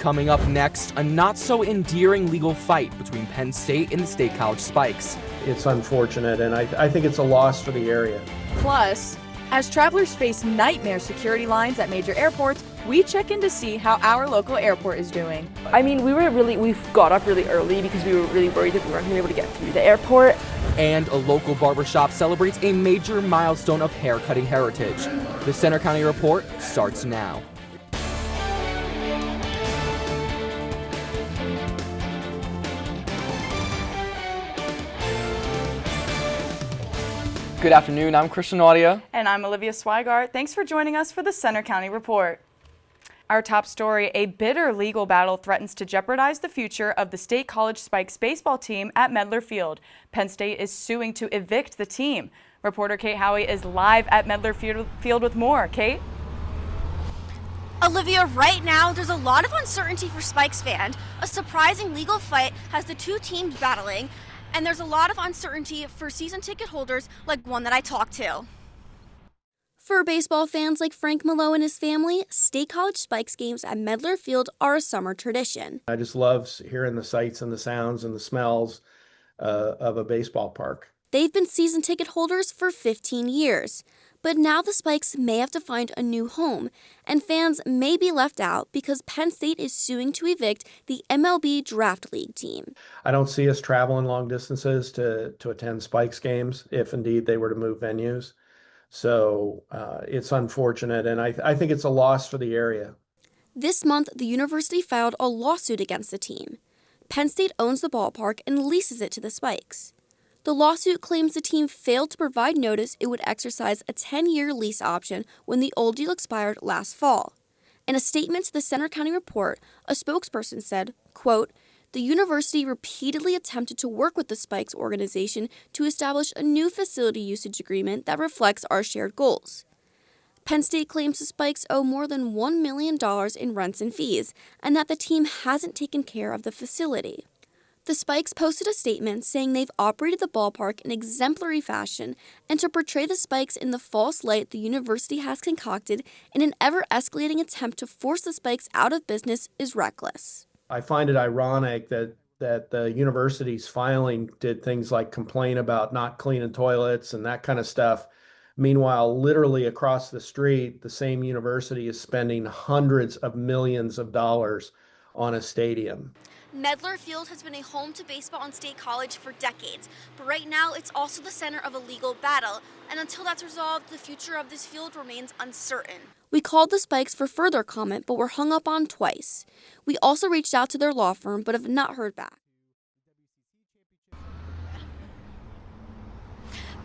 Coming up next, a not-so-endearing legal fight between Penn State and the State College Spikes. It's unfortunate, and I think it's a loss for the area. Plus, as travelers face nightmare security lines at major airports, we check in to see how our local airport is doing. I mean, we got up really early because we were really worried that we weren't going to be able to get through the airport. And a local barbershop celebrates a major milestone of haircutting heritage. The Center County Report starts now. Good afternoon, I'm Christian Audia. And I'm Olivia Swigart. Thanks for joining us for the Center County Report. Our top story, a bitter legal battle threatens to jeopardize the future of the State College Spikes baseball team at Medler Field. Penn State is suing to evict the team. Reporter Kate Howie is live at Medler Field with more. Kate? Olivia, right now there's a lot of uncertainty for Spikes fans. A surprising legal fight has the two teams battling, and there's a lot of uncertainty for season ticket holders like one that I talked to. For baseball fans like Frank Malone and his family, State College Spikes games at Medler Field are a summer tradition. I just love hearing the sights and the sounds and the smells of a baseball park. They've been season ticket holders for 15 years, but now the Spikes may have to find a new home, and fans may be left out because Penn State is suing to evict the MLB Draft League team. I don't see us traveling long distances to attend Spikes games if indeed they were to move venues. So it's unfortunate, and I think it's a loss for the area. This month, the university filed a lawsuit against the team. Penn State owns the ballpark and leases it to the Spikes. The lawsuit claims the team failed to provide notice it would exercise a 10-year lease option when the old deal expired last fall. In a statement to the Center County Report, a spokesperson said, quote, "The university repeatedly attempted to work with the Spikes organization to establish a new facility usage agreement that reflects our shared goals." Penn State claims the Spikes owe more than $1 million in rents and fees, and that the team hasn't taken care of the facility. The Spikes posted a statement saying they've operated the ballpark in exemplary fashion, and to portray the Spikes in the false light the university has concocted in an ever-escalating attempt to force the Spikes out of business is reckless. I find it ironic that the university's filing did things like complain about not cleaning toilets and that kind of stuff. Meanwhile, literally across the street, the same university is spending hundreds of millions of dollars on a stadium. Medler Field has been a home to baseball and State College for decades, but right now it's also the center of a legal battle, and until that's resolved, the future of this field remains uncertain. We called the Spikes for further comment, but were hung up on twice. We also reached out to their law firm, but have not heard back.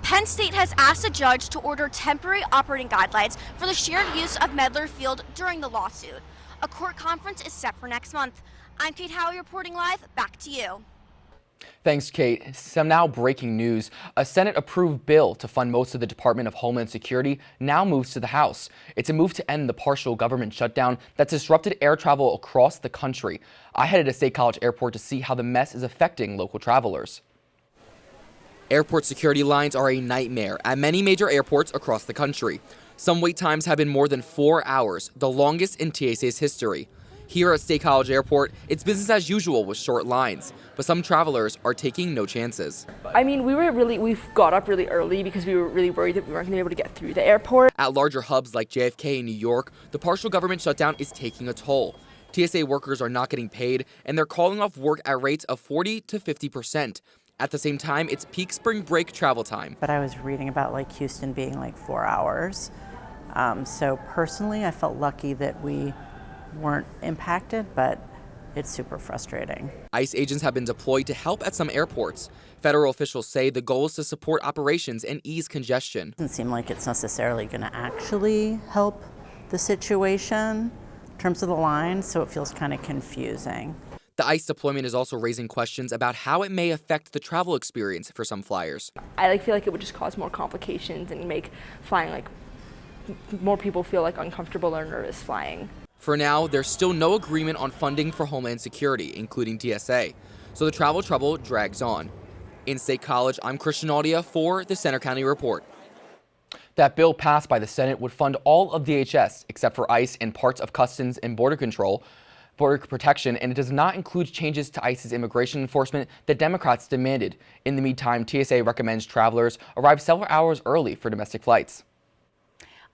Penn State has asked a judge to order temporary operating guidelines for the shared use of Medler Field during the lawsuit. A court conference is set for next month. I'm Kate Howie reporting live. Back to you. Thanks, Kate. Some now breaking news. A Senate-approved bill to fund most of the Department of Homeland Security now moves to the House. It's a move to end the partial government shutdown that's disrupted air travel across the country. I headed to State College Airport to see how the mess is affecting local travelers. Airport security lines are a nightmare at many major airports across the country. Some wait times have been more than 4 hours, the longest in TSA's history. Here at State College Airport, it's business as usual with short lines, but some travelers are taking no chances. I mean, we got up really early because we were really worried that we weren't going to be able to get through the airport. At larger hubs like JFK in New York, the partial government shutdown is taking a toll. TSA workers are not getting paid, and they're calling off work at rates of 40 to 50%. At the same time, it's peak spring break travel time. But I was reading about like Houston being like 4 hours. So personally, I felt lucky that we weren't impacted, but it's super frustrating. ICE agents have been deployed to help at some airports. Federal officials say the goal is to support operations and ease congestion. It doesn't seem like it's necessarily going to actually help the situation in terms of the line, so it feels kind of confusing. The ICE deployment is also raising questions about how it may affect the travel experience for some flyers. I feel like it would just cause more complications and make flying more people feel uncomfortable or nervous flying. For now, there's still no agreement on funding for Homeland Security, including TSA, so the travel trouble drags on. In State College, I'm Christian Audia for the Center County Report. That bill passed by the Senate would fund all of DHS, except for ICE and parts of Customs and Border Control. border protection, and it does not include changes to ICE's immigration enforcement that Democrats demanded. In the meantime, TSA recommends travelers arrive several hours early for domestic flights.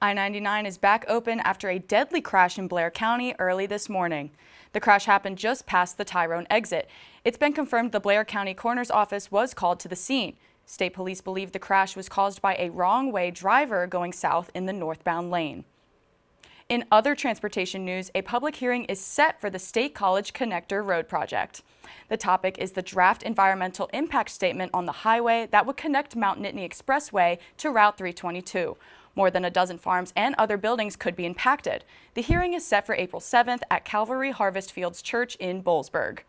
I-99 is back open after a deadly crash in Blair County early this morning. The crash happened just past the Tyrone exit. It's been confirmed the Blair County Coroner's Office was called to the scene. State police believe the crash was caused by a wrong-way driver going south in the northbound lane. In other transportation news, a public hearing is set for the State College Connector Road project. The topic is the draft environmental impact statement on the highway that would connect Mount Nittany Expressway to Route 322. More than a dozen farms and other buildings could be impacted. The hearing is set for April 7th at Calvary Harvest Fields Church in Boalsburg.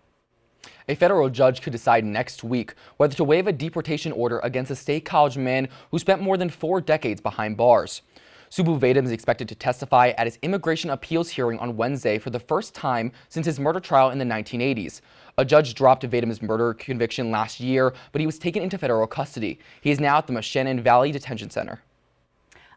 A federal judge could decide next week whether to waive a deportation order against a State College man who spent more than 4 decades behind bars. Subbu Vedam is expected to testify at his immigration appeals hearing on Wednesday for the first time since his murder trial in the 1980s. A judge dropped Vedam's murder conviction last year, but he was taken into federal custody. He is now at the Moshannon Valley Detention Center.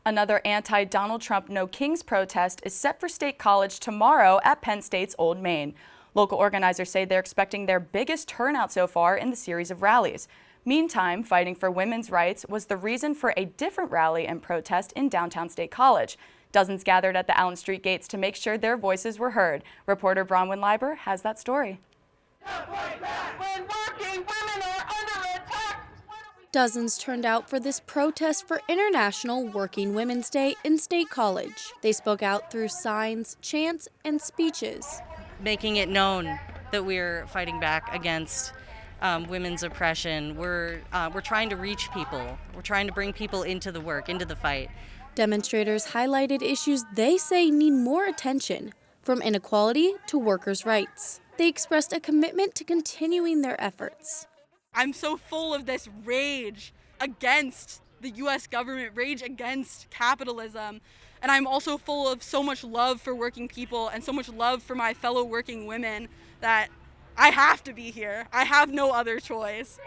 Another anti-Donald Trump No Kings protest is set for State College tomorrow at Penn State's Old Main. Local organizers say they're expecting their biggest turnout so far in the series of rallies. Meantime, fighting for women's rights was the reason for a different rally and protest in downtown State College. Dozens gathered at the Allen Street gates to make sure their voices were heard. Reporter Bronwyn Leiber has that story. When working women are under attack. Dozens turned out for this protest for International Working Women's Day in State College. They spoke out through signs, chants, and speeches, making it known that we're fighting back against women's oppression. We're trying to reach people. We're trying to bring people into the work, into the fight. Demonstrators highlighted issues they say need more attention, from inequality to workers' rights. They expressed a commitment to continuing their efforts. I'm so full of this rage against the U.S. government, rage against capitalism. And I'm also full of so much love for working people and so much love for my fellow working women that I have to be here. I have no other choice.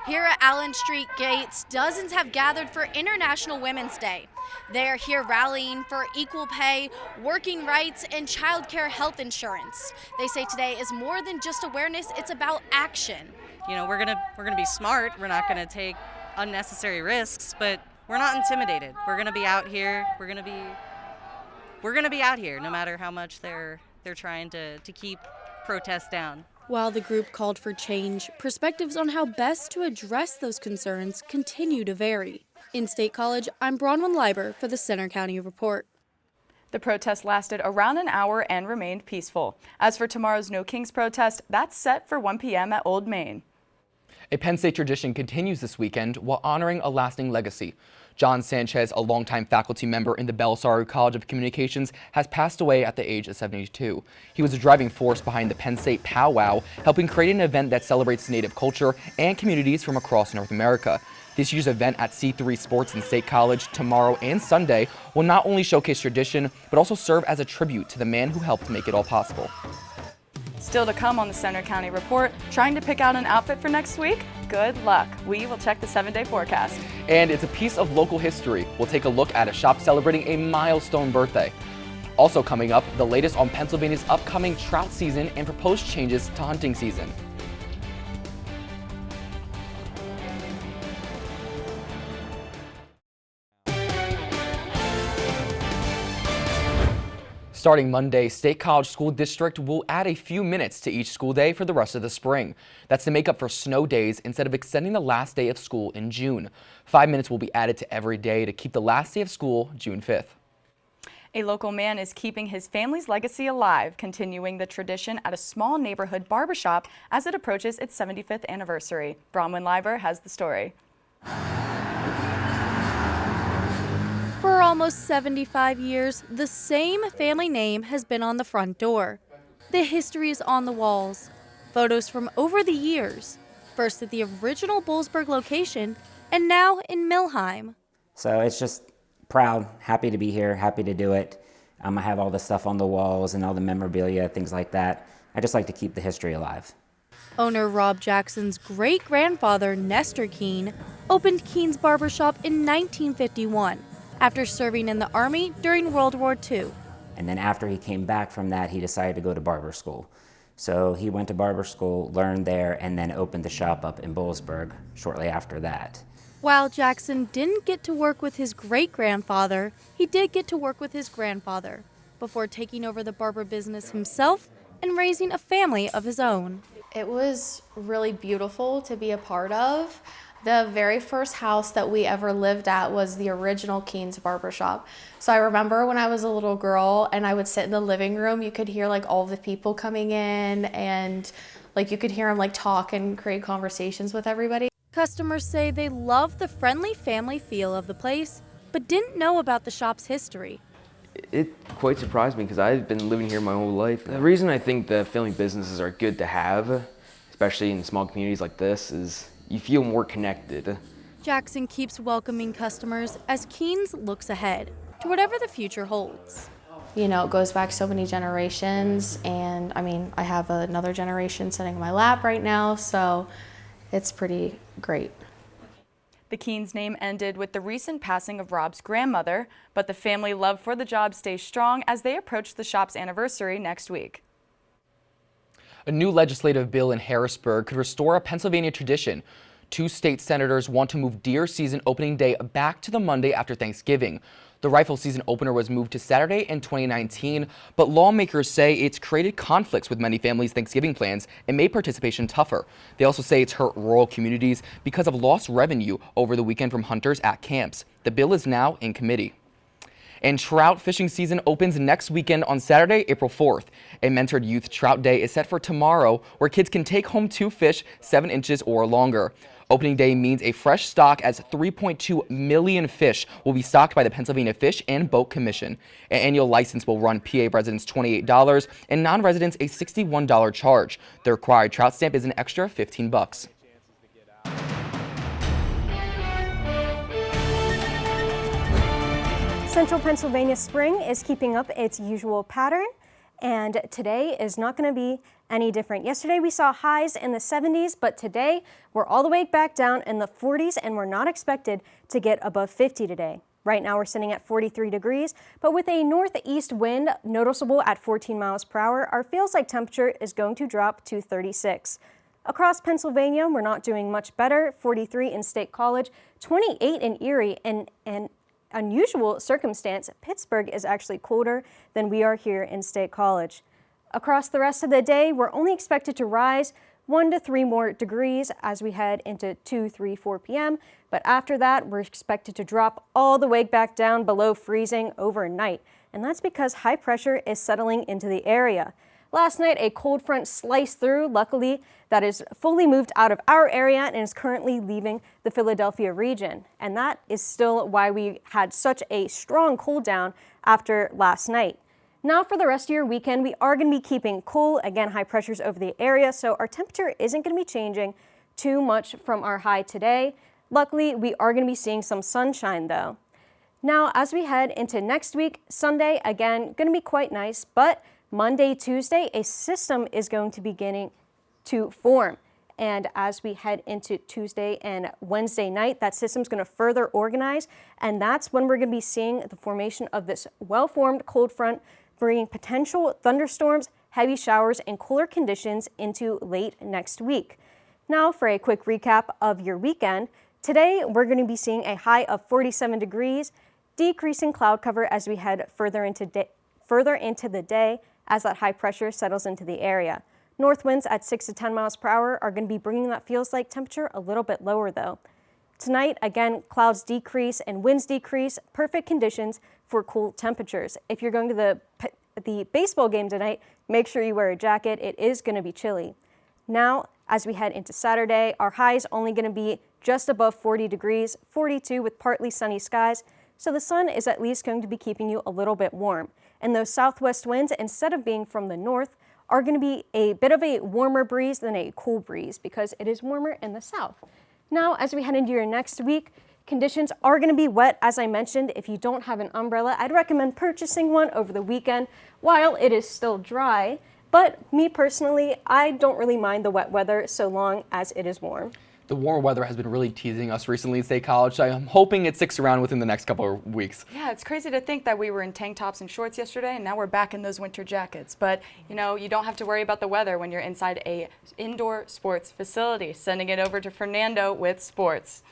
Here at Allen Street gates, dozens have gathered for International Women's Day. They are here rallying for equal pay, working rights, and child care health insurance. They say today is more than just awareness, it's about action. You know, we're gonna be smart. We're not gonna take unnecessary risks, but we're not intimidated. We're gonna be out here. We're gonna be out here, no matter how much they're trying to keep protests down. While the group called for change, perspectives on how best to address those concerns continue to vary. In State College, I'm Bronwyn Leiber for the Center County Report. The protest lasted around an hour and remained peaceful. As for tomorrow's No Kings protest, that's set for 1 p.m. at Old Main. A Penn State tradition continues this weekend while honoring a lasting legacy. John Sanchez, a longtime faculty member in the Belisario College of Communications, has passed away at the age of 72. He was a driving force behind the Penn State Powwow, helping create an event that celebrates Native culture and communities from across North America. This year's event at C3 Sports in State College tomorrow and Sunday will not only showcase tradition, but also serve as a tribute to the man who helped make it all possible. Still to come on the Center County Report, trying to pick out an outfit for next week? Good luck. We will check the 7-day forecast. And it's a piece of local history. We'll take a look at a shop celebrating a milestone birthday. Also coming up, the latest on Pennsylvania's upcoming trout season and proposed changes to hunting season. Starting Monday, State College School District will add a few minutes to each school day for the rest of the spring. That's to make up for snow days instead of extending the last day of school in June. 5 minutes will be added to every day to keep the last day of school June 5th. A local man is keeping his family's legacy alive, continuing the tradition at a small neighborhood barbershop as it approaches its 75th anniversary. Bronwyn Leiber has the story. For almost 75 years, the same family name has been on the front door. The history is on the walls. Photos from over the years, first at the original Boalsburg location and now in Millheim. So it's just proud, happy to be here, happy to do it. I have all the stuff on the walls and all the memorabilia, things like that. I just like to keep the history alive. Owner Rob Jackson's great-grandfather, Nestor Keene, opened Keene's Barbershop in 1951. After serving in the Army during World War II. And then after he came back from that, he decided to go to barber school. So he went to barber school, learned there, and then opened the shop up in Boalsburg shortly after that. While Jackson didn't get to work with his great-grandfather, he did get to work with his grandfather before taking over the barber business himself and raising a family of his own. It was really beautiful to be a part of. The very first house that we ever lived at was the original Keen's barbershop. So I remember when I was a little girl and I would sit in the living room, you could hear like all the people coming in and like you could hear them like talk and create conversations with everybody. Customers say they love the friendly family feel of the place, but didn't know about the shop's history. It quite surprised me because I've been living here my whole life. The reason I think the family businesses are good to have, especially in small communities like this, is you feel more connected. Jackson keeps welcoming customers as Keen's looks ahead to whatever the future holds. You know, it goes back so many generations, and I mean, I have another generation sitting in my lap right now, so it's pretty great. The Keen's name ended with the recent passing of Rob's grandmother, but the family love for the job stays strong as they approach the shop's anniversary next week. A new legislative bill in Harrisburg could restore a Pennsylvania tradition. 2 state senators want to move deer season opening day back to the Monday after Thanksgiving. The rifle season opener was moved to Saturday in 2019, but lawmakers say it's created conflicts with many families' Thanksgiving plans and made participation tougher. They also say it's hurt rural communities because of lost revenue over the weekend from hunters at camps. The bill is now in committee. And trout fishing season opens next weekend on Saturday, April 4th. A mentored youth trout day is set for tomorrow, where kids can take home 2 fish 7 inches or longer. Opening day means a fresh stock as 3.2 million fish will be stocked by the Pennsylvania Fish and Boat Commission. An annual license will run PA residents $28 and non-residents a $61 charge. The required trout stamp is an extra $15. Central Pennsylvania spring is keeping up its usual pattern, and today is not going to be any different. Yesterday we saw highs in the 70s, but today we're all the way back down in the 40s, and we're not expected to get above 50 today. Right now we're sitting at 43 degrees, but with a northeast wind noticeable at 14 miles per hour, our feels-like temperature is going to drop to 36. Across Pennsylvania, we're not doing much better. 43 in State College, 28 in Erie, and unusual circumstance, Pittsburgh is actually colder than we are here in State College. Across the rest of the day, we're only expected to rise 1 to 3 more degrees as we head into 2, 3, 4 p.m. But after that, we're expected to drop all the way back down below freezing overnight. And that's because high pressure is settling into the area. Last night, a cold front sliced through. Luckily, that is fully moved out of our area and is currently leaving the Philadelphia region. And that is still why we had such a strong cool down after last night. Now for the rest of your weekend, we are going to be keeping cool. Again, high pressures over the area, so our temperature isn't going to be changing too much from our high today. Luckily, we are going to be seeing some sunshine though. Now, as we head into next week, Sunday, again, going to be quite nice, but Monday, Tuesday, a system is going to be beginning to form. And as we head into Tuesday and Wednesday night, that system's going to further organize. And that's when we're going to be seeing the formation of this well-formed cold front, bringing potential thunderstorms, heavy showers, and cooler conditions into late next week. Now for a quick recap of your weekend. Today, we're going to be seeing a high of 47 degrees, decreasing cloud cover as we head further into the day as that high pressure settles into the area. North winds at 6 to 10 miles per hour are going to be bringing that feels-like temperature a little bit lower though. Tonight, again, clouds decrease and winds decrease, perfect conditions for cool temperatures. If you're going to the baseball game tonight, make sure you wear a jacket. It is going to be chilly. Now, as we head into Saturday, our high is only going to be just above 40 degrees, 42 with partly sunny skies, so the sun is at least going to be keeping you a little bit warm. And those southwest winds, instead of being from the north, are going to be a bit of a warmer breeze than a cool breeze because it is warmer in the south. Now, as we head into your next week, conditions are going to be wet, as I mentioned. If you don't have an umbrella, I'd recommend purchasing one over the weekend while it is still dry. But me personally, I don't really mind the wet weather so long as it is warm. The warmer weather has been really teasing us recently at State College. I'm hoping it sticks around within the next couple of weeks. Yeah, it's crazy to think that we were in tank tops and shorts yesterday, and now we're back in those winter jackets. But, you know, you don't have to worry about the weather when you're inside a indoor sports facility. Sending it over to Fernando with sports.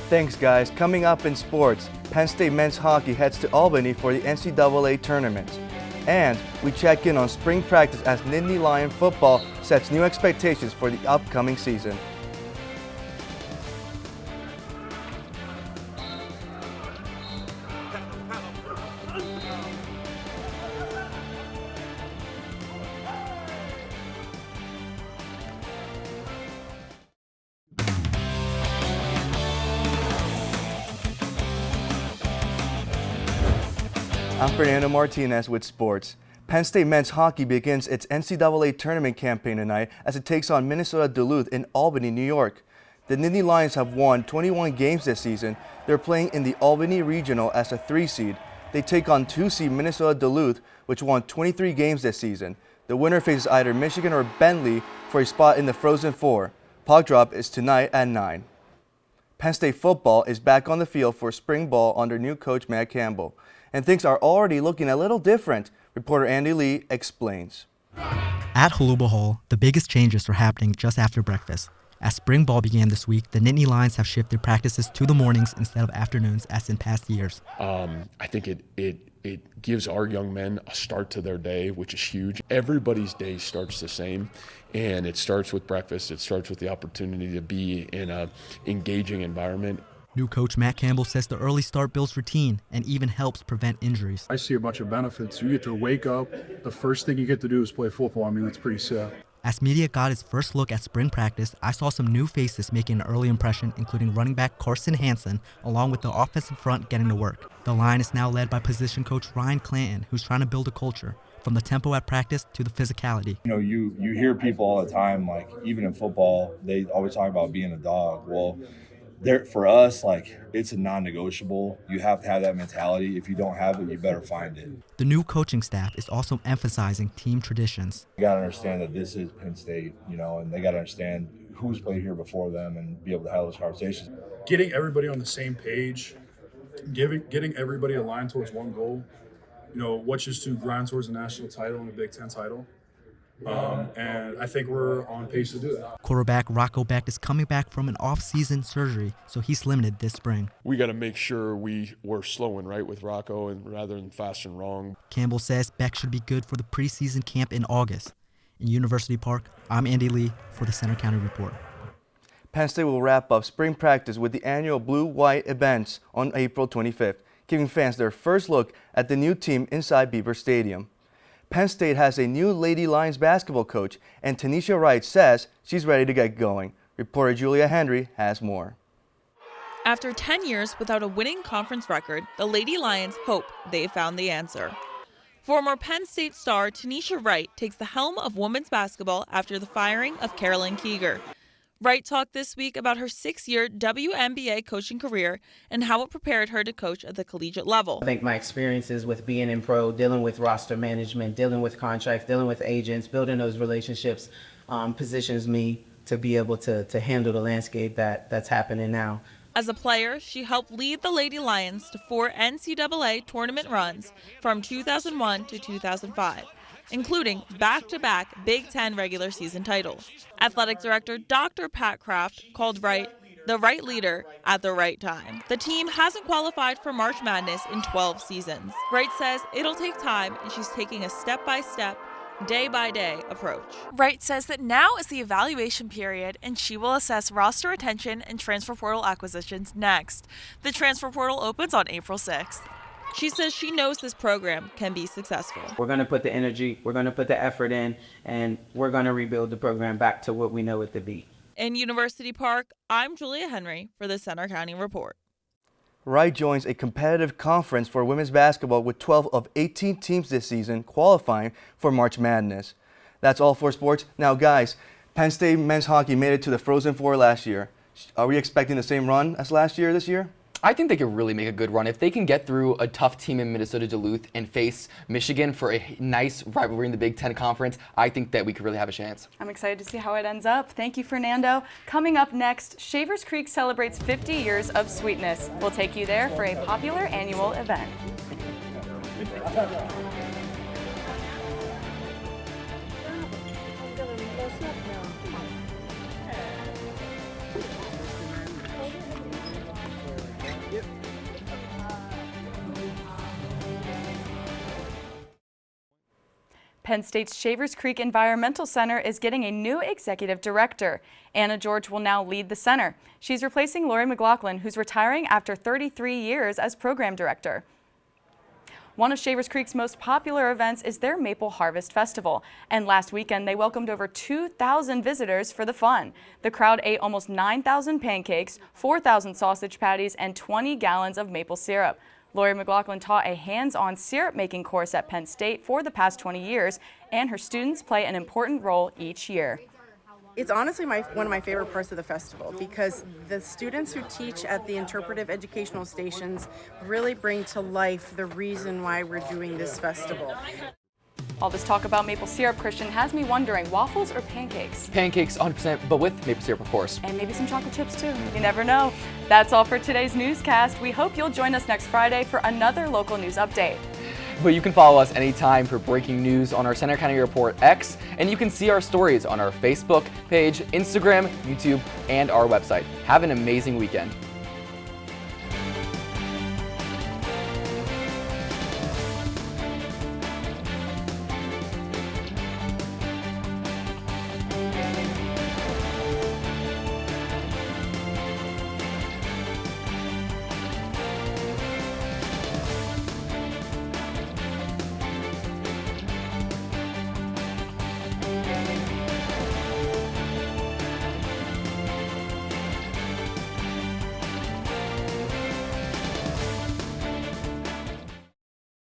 Thanks, guys. Coming up in sports, Penn State men's hockey heads to Albany for the NCAA tournament. And we check in on spring practice as Nittany Lion football sets new expectations for the upcoming season. I'm Fernando Martinez with sports. Penn State men's hockey begins its NCAA tournament campaign tonight as it takes on Minnesota Duluth in Albany, New York. The Nittany Lions have won 21 games this season. They're playing in the Albany Regional as a 3 seed. They take on 2 seed Minnesota Duluth, which won 23 games this season. The winner faces either Michigan or Bentley for a spot in the Frozen Four. Puck drop is tonight at 9. Penn State football is back on the field for spring ball under new coach Matt Campbell. And things are already looking a little different. Reporter Andy Lee explains. At Holuba Hall, the biggest changes are happening just after breakfast. As spring ball began this week, the Nittany Lions have shifted practices to the mornings instead of afternoons as in past years. I think it gives our young men a start to their day, which is huge. Everybody's day starts the same, and it starts with breakfast. It starts with the opportunity to be in an engaging environment. New coach Matt Campbell says the early start builds routine and even helps prevent injuries. I see a bunch of benefits. You get to wake up, the first thing you get to do is play football. I mean, that's pretty sick. As media got its first look at spring practice, I saw some new faces making an early impression, including running back Carson Hansen, along with the offensive front getting to work. The line is now led by position coach Ryan Clanton, who's trying to build a culture, from the tempo at practice to the physicality. You know, you hear people all the time, like even in football, they always talk about being a dog. Well, for us, like, it's a non-negotiable. You have to have that mentality. If you don't have it, you better find it. The new coaching staff is also emphasizing team traditions. You got to understand that this is Penn State, you know, and they got to understand who's played here before them and be able to have those conversations. Getting everybody on the same page, getting everybody aligned towards one goal, you know, which is to grind towards a national title and a Big Ten title. And I think we're on pace to do that. Quarterback Rocco Beck is coming back from an off-season surgery, so he's limited this spring. We got to make sure we're slow and right with Rocco and rather than fast and wrong. Campbell says Beck should be good for the preseason camp in August. In University Park, I'm Andy Lee for the Center County Report. Penn State will wrap up spring practice with the annual Blue-White events on April 25th, giving fans their first look at the new team inside Beaver Stadium. Penn State has a new Lady Lions basketball coach, and Tanisha Wright says she's ready to get going. Reporter Julia Henry has more. After 10 years without a winning conference record, the Lady Lions hope they found the answer. Former Penn State star Tanisha Wright takes the helm of women's basketball after the firing of Carolyn Keeger. Wright talked this week about her 6-year WNBA coaching career and how it prepared her to coach at the collegiate level. I think my experiences with being in pro, dealing with roster management, dealing with contracts, dealing with agents, building those relationships positions me to be able to handle the landscape that's happening now. As a player, she helped lead the Lady Lions to 4 NCAA tournament runs from 2001 to 2005. Including back-to-back Big Ten regular season titles. Athletic Director Dr. Pat Kraft called Wright the right leader at the right time. The team hasn't qualified for March Madness in 12 seasons. Wright says it'll take time, and she's taking a step-by-step, day-by-day approach. Wright says that now is the evaluation period, and she will assess roster retention and transfer portal acquisitions next. The transfer portal opens on April 6th. She says she knows this program can be successful. We're going to put the energy, we're going to put the effort in, and we're going to rebuild the program back to what we know it to be. In University Park, I'm Julia Henry for the Center County Report. Wright joins a competitive conference for women's basketball with 12 of 18 teams this season qualifying for March Madness. That's all for sports. Now, guys, Penn State men's hockey made it to the Frozen Four last year. Are we expecting the same run as last year this year? I think they could really make a good run. If they can get through a tough team in Minnesota Duluth and face Michigan for a nice rivalry in the Big Ten Conference, I think that we could really have a chance. I'm excited to see how it ends up. Thank you, Fernando. Coming up next, Shavers Creek celebrates 50 years of sweetness. We'll take you there for a popular annual event. Penn State's Shavers Creek Environmental Center is getting a new executive director. Anna George will now lead the center. She's replacing Lori McLaughlin, who's retiring after 33 years as program director. One of Shavers Creek's most popular events is their Maple Harvest Festival, and last weekend they welcomed over 2,000 visitors for the fun. The crowd ate almost 9,000 pancakes, 4,000 sausage patties, and 20 gallons of maple syrup. Lori McLaughlin taught a hands-on syrup-making course at Penn State for the past 20 years, and her students play an important role each year. It's honestly one of my favorite parts of the festival because the students who teach at the interpretive educational stations really bring to life the reason why we're doing this festival. All this talk about maple syrup, Christian, has me wondering, waffles or pancakes? Pancakes 100%, but with maple syrup, of course. And maybe some chocolate chips too. You never know. That's all for today's newscast. We hope you'll join us next Friday for another local news update. But you can follow us anytime for breaking news on our Center County Report X, and you can see our stories on our Facebook page, Instagram, YouTube, and our website. Have an amazing weekend.